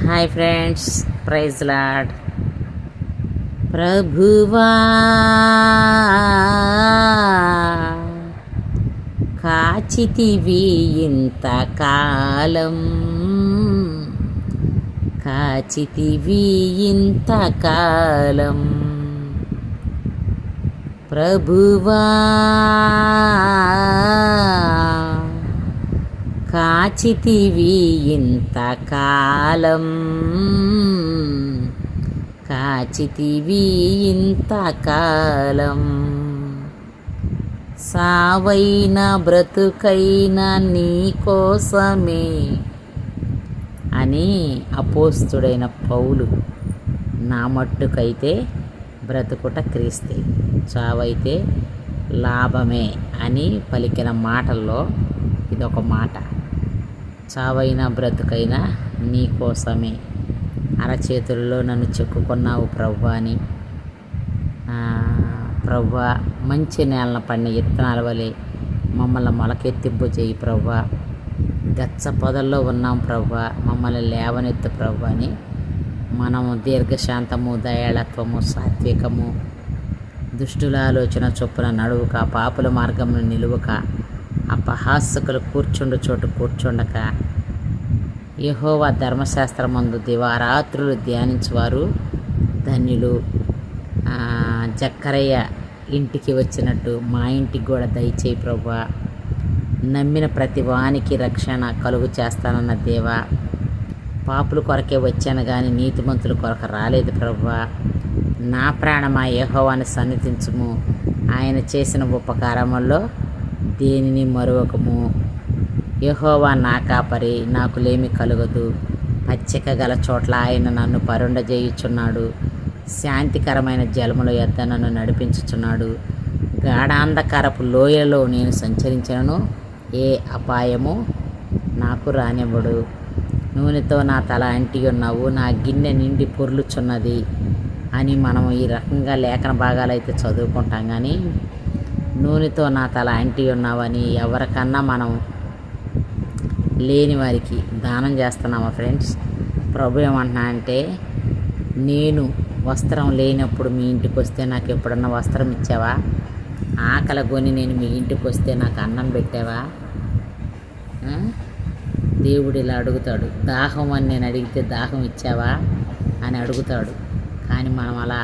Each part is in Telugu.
Hi friends, praise lord. ప్రభువా కాచితివి ఇంతకాలం, కాచితివి ఇంతకాలం. ప్రభువా కాచితివి ఇంతకాలం, కాచితివి ఇంతకాలం. సావైన బ్రతుకైన నీ కోసమే అని అపోస్తుడైన పౌలు, నా మట్టుకైతే బ్రతుకుట క్రీస్తే, చావైతే లాభమే అని పలికిన మాటల్లో ఇదొక మాట. చావైనా బ్రతుకైనా నీ కోసమే, అరచేతుల్లో నన్ను చెక్కుకున్నావు ప్రభువా అని. ప్రభువా, మంచి నేలన పడిన విత్తనాల వలె మమ్మల్ని మొలకెత్తింపు చేయి ప్రభువా. గచ్చ పొదల్లో ఉన్నాం ప్రభువా, మమ్మల్ని లేవనెత్తు ప్రభువా అని మనము దీర్ఘశాంతము, దయాళత్వము, సాత్వికము, దుష్టుల ఆలోచన చొప్పున నడువుక, పాపుల మార్గమును నిలువక, అపహాసకులు కూర్చుండు చోటు కూర్చుండక, యెహోవా ధర్మశాస్త్రమందు దివారాత్రులు ధ్యానించువారు ధన్యులు. జక్కరయ్య ఇంటికి వచ్చినట్టు మా ఇంటికి కూడా దయచేయి ప్రభువా. నమ్మిన ప్రతి వానికి రక్షణ కలుగు చేస్తానన్న దేవా, పాపుల కొరకే వచ్చాను కానీ నీతిమంతుల కొరకు రాలేదు ప్రభువా. నా ప్రాణమా యెహోవాని సన్నిధించుము, ఆయన చేసిన ఉపకారముల్లో దేనిని మరొకము. యెహోవా నా కాపరి, నాకు లేమి కలుగదు. పచ్చిక గల చోట్ల ఆయన నన్ను పరుండజేయుచున్నాడు. శాంతికరమైన జలముల యొద్ద నన్ను నడిపించుచున్నాడు. గాఢాంధకారపు లోయలో నేను సంచరించినను ఏ అపాయము నాకు రానివ్వడు. నూనెతో నా తల అంటి ఉన్నావు, నా గిన్నె నిండి పొర్లుచున్నది అని మనం ఈ రకంగా లేఖన భాగాలైతే చదువుకుంటాం. కానీ నూనెతో నా తల అంటి ఉన్నావని ఎవరికన్నా మనం లేని వారికి దానం చేస్తున్నామా ఫ్రెండ్స్? ప్రభు ఏమంటున్నా అంటే, నేను వస్త్రం లేనప్పుడు మీ ఇంటికి వస్తే నాకు ఎప్పుడన్నా వస్త్రం ఇచ్చావా? ఆకలి కొని నేను మీ ఇంటికి వస్తే నాకు అన్నం పెట్టావా? దేవుడు ఇలా అడుగుతాడు. దాహం అని నేను అడిగితే దాహం ఇచ్చావా అని అడుగుతాడు. కానీ మనం అలా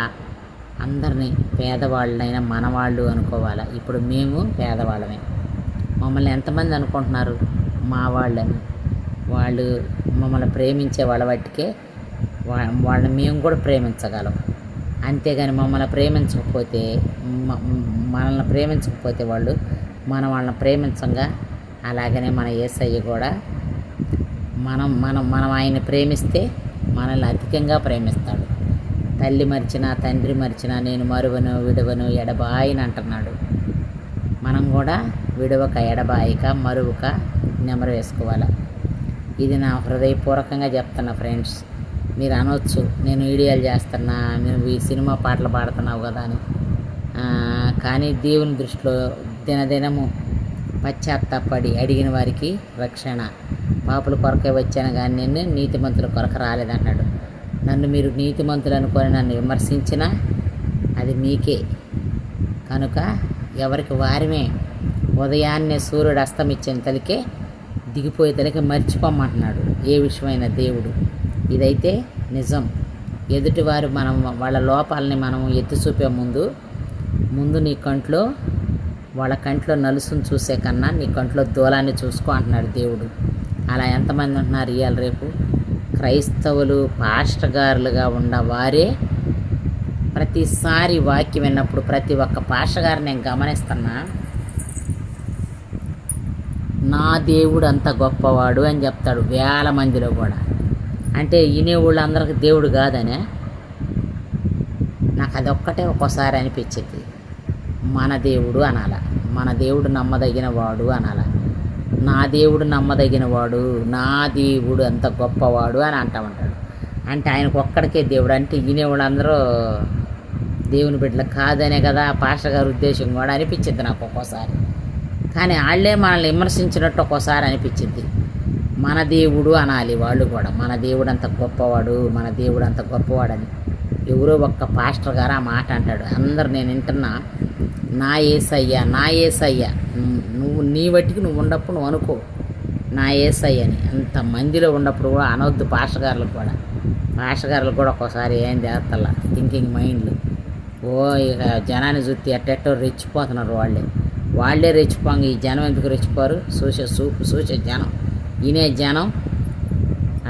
అందరినీ పేదవాళ్ళైనా మనవాళ్ళు అనుకోవాలా? ఇప్పుడు మేము పేదవాళ్ళమే. మమ్మల్ని ఎంతమంది అనుకుంటున్నారు మా వాళ్ళని? వాళ్ళు మమ్మల్ని ప్రేమించే వాళ్ళ బట్టికే వాళ్ళని మేము కూడా ప్రేమించగలం. అంతేగాని మనల్ని ప్రేమించకపోతే వాళ్ళు వాళ్ళని ప్రేమించంగా. అలాగనే మన యేసయ్య కూడా మనం ఆయన్ని ప్రేమిస్తే మనల్ని అధికంగా ప్రేమిస్తాడు. తల్లి మరిచినా తండ్రి మరిచినా నేను మరువను విడవను ఎడబాయిని అంటున్నాడు. మనం కూడా విడవక, ఎడబాయిక, మరువక నెమరు వేసుకోవాలి. ఇది నా హృదయపూర్వకంగా చెప్తున్నా ఫ్రెండ్స్. మీరు అనొచ్చు, నేను వీడియోలు చేస్తున్నా, నువ్వు ఈ సినిమా పాటలు పాడుతున్నావు కదా అని. కానీ దేవుని దృష్టిలో దినదినము పశ్చాత్తాపడి అడిగిన వారికి రక్షణ. పాపుల కొరకే వచ్చాను కానీ నేను నీతిమంతుల కొరకు రాలేదన్నాడు. నన్ను మీరు నీతిమంతులు అనుకొని నన్ను విమర్శించినా అది మీకే. కనుక ఎవరికి వారిమే. ఉదయాన్నే సూర్యుడు అస్తమిచ్చిన తలికే దిగిపోయే తలికే మర్చిపోమంటున్నాడు ఏ విషయమైన దేవుడు. ఇదైతే నిజం. ఎదుటివారు వాళ్ళ లోపాలని మనం ఎత్తి చూపే ముందు నీ కంట్లో, వాళ్ళ కంట్లో నలుసును చూసే కన్నా నీ కంట్లో దూలాన్ని చూసుకో అంటున్నాడు దేవుడు. అలా ఎంతమంది ఉంటున్నారు ఇవాళ రేపు? క్రైస్తవులు పాస్టర్ గారులుగా ఉన్నవారే ప్రతిసారి వాక్యం విన్నప్పుడు ప్రతి ఒక్క పాస్టర్ గారిని నేను గమనిస్తున్నా, నా దేవుడు అంత గొప్పవాడు అని చెప్తాడు వేల మందిలో కూడా. అంటే వినేవాళ్ళందరికీ దేవుడు కాదనే? నాకు అదొక్కటే ఒక్కోసారి అనిపించింది. మన దేవుడు అనాల, మన దేవుడు నమ్మదగిన వాడు అనాల. నా దేవుడు నమ్మదగిన వాడు, నా దేవుడు అంత గొప్పవాడు అని అంటామంటాడు. అంటే ఆయనకు ఒక్కడికే దేవుడు అంటే వినేవాళ్ళందరూ దేవుని బిడ్డలు కాదనే కదా పాస్టర్ గారి ఉద్దేశం కూడా అనిపించింది నాకు ఒక్కోసారి. కానీ వాళ్ళే మనల్ని విమర్శించినట్టు ఒక్కోసారి అనిపించింది. మన దేవుడు అనాలి వాళ్ళు కూడా. మన దేవుడు అంత గొప్పవాడు, మన దేవుడు అంత గొప్పవాడని. ఎవరో ఒక్క పాస్టర్ గారు ఆ మాట అంటాడు. అందరు నేను వింటున్నా, నా యేసయ్య నా యేసయ్య, నువ్వు నీ బట్టికి నువ్వు ఉన్నప్పుడు నువ్వు అనుకో నా యేసయ్య అని. అంత మందిలో ఉన్నప్పుడు కూడా అనవద్దు. పాస్టర్ గారులకు కూడా ఒక్కోసారి ఏం చేస్తల్లా థింకింగ్ మైండ్లు. ఇక జనాన్ని చూస్తే ఎట్టెట్టో రెచ్చిపోతున్నారు. వాళ్ళే రెచ్చిపోంగ. ఈ జనం ఎందుకు రెచ్చిపోరు? చూసే జనం, వినే జనం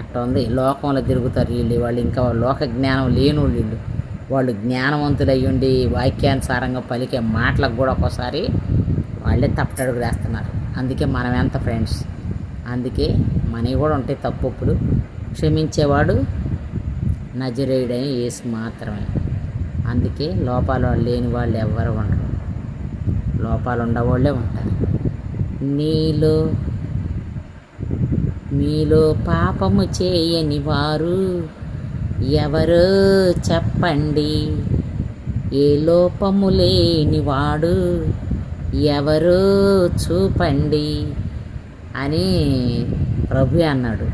అట్ట ఉంది. లోకంలో తిరుగుతారు వాళ్ళు. ఇంకా లోక జ్ఞానం లేని వీళ్ళు. వాళ్ళు జ్ఞానవంతులు అయ్యుండి వాక్యానుసారంగా పలికే మాటలకు కూడా ఒక్కోసారి వాళ్ళే తప్పటడుగు వేస్తున్నారు. అందుకే మనం ఎంత ఫ్రెండ్స్, అందుకే మనవి కూడా ఉంటాయి తప్పులు. క్షమించేవాడు నజరేయుడైన యేసు మాత్రమే. అందుకే లోపాలు లేని వాళ్ళు ఎవ్వరు ఉండరు, లోపాలు ఉండవాళ్ళే ఉంటారు. మీలో పాపము చేయని వారు ఎవరో చెప్పండి, ఏ లోపము లేనివాడు ఎవరో చూపండి అని ప్రభు అన్నాడు.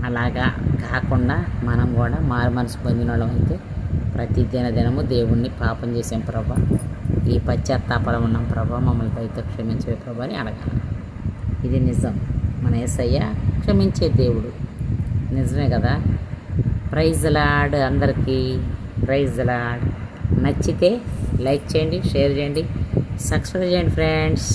అలాగా కాకుండా మనం కూడా మారు మనసు పొందిన వాళ్ళం అయితే ప్రతి దినము దేవుణ్ణి పాపం చేసాం ప్రభా, ఈ పశ్చాత్తాపడం ఉన్నాం ప్రభా, మమ్మల్ని దయతో క్షమించే ప్రభా అని అడగాలి. ఇది నిజం. మన యేసయ్య క్షమించే దేవుడు. నిజమే కదా. ప్రైజ్ లార్డ్ అందరికీ. Praise Lord. నచ్చితే లైక్ చేయండి, షేర్ చేయండి, సబ్స్క్రైబ్ చేయండి ఫ్రెండ్స్.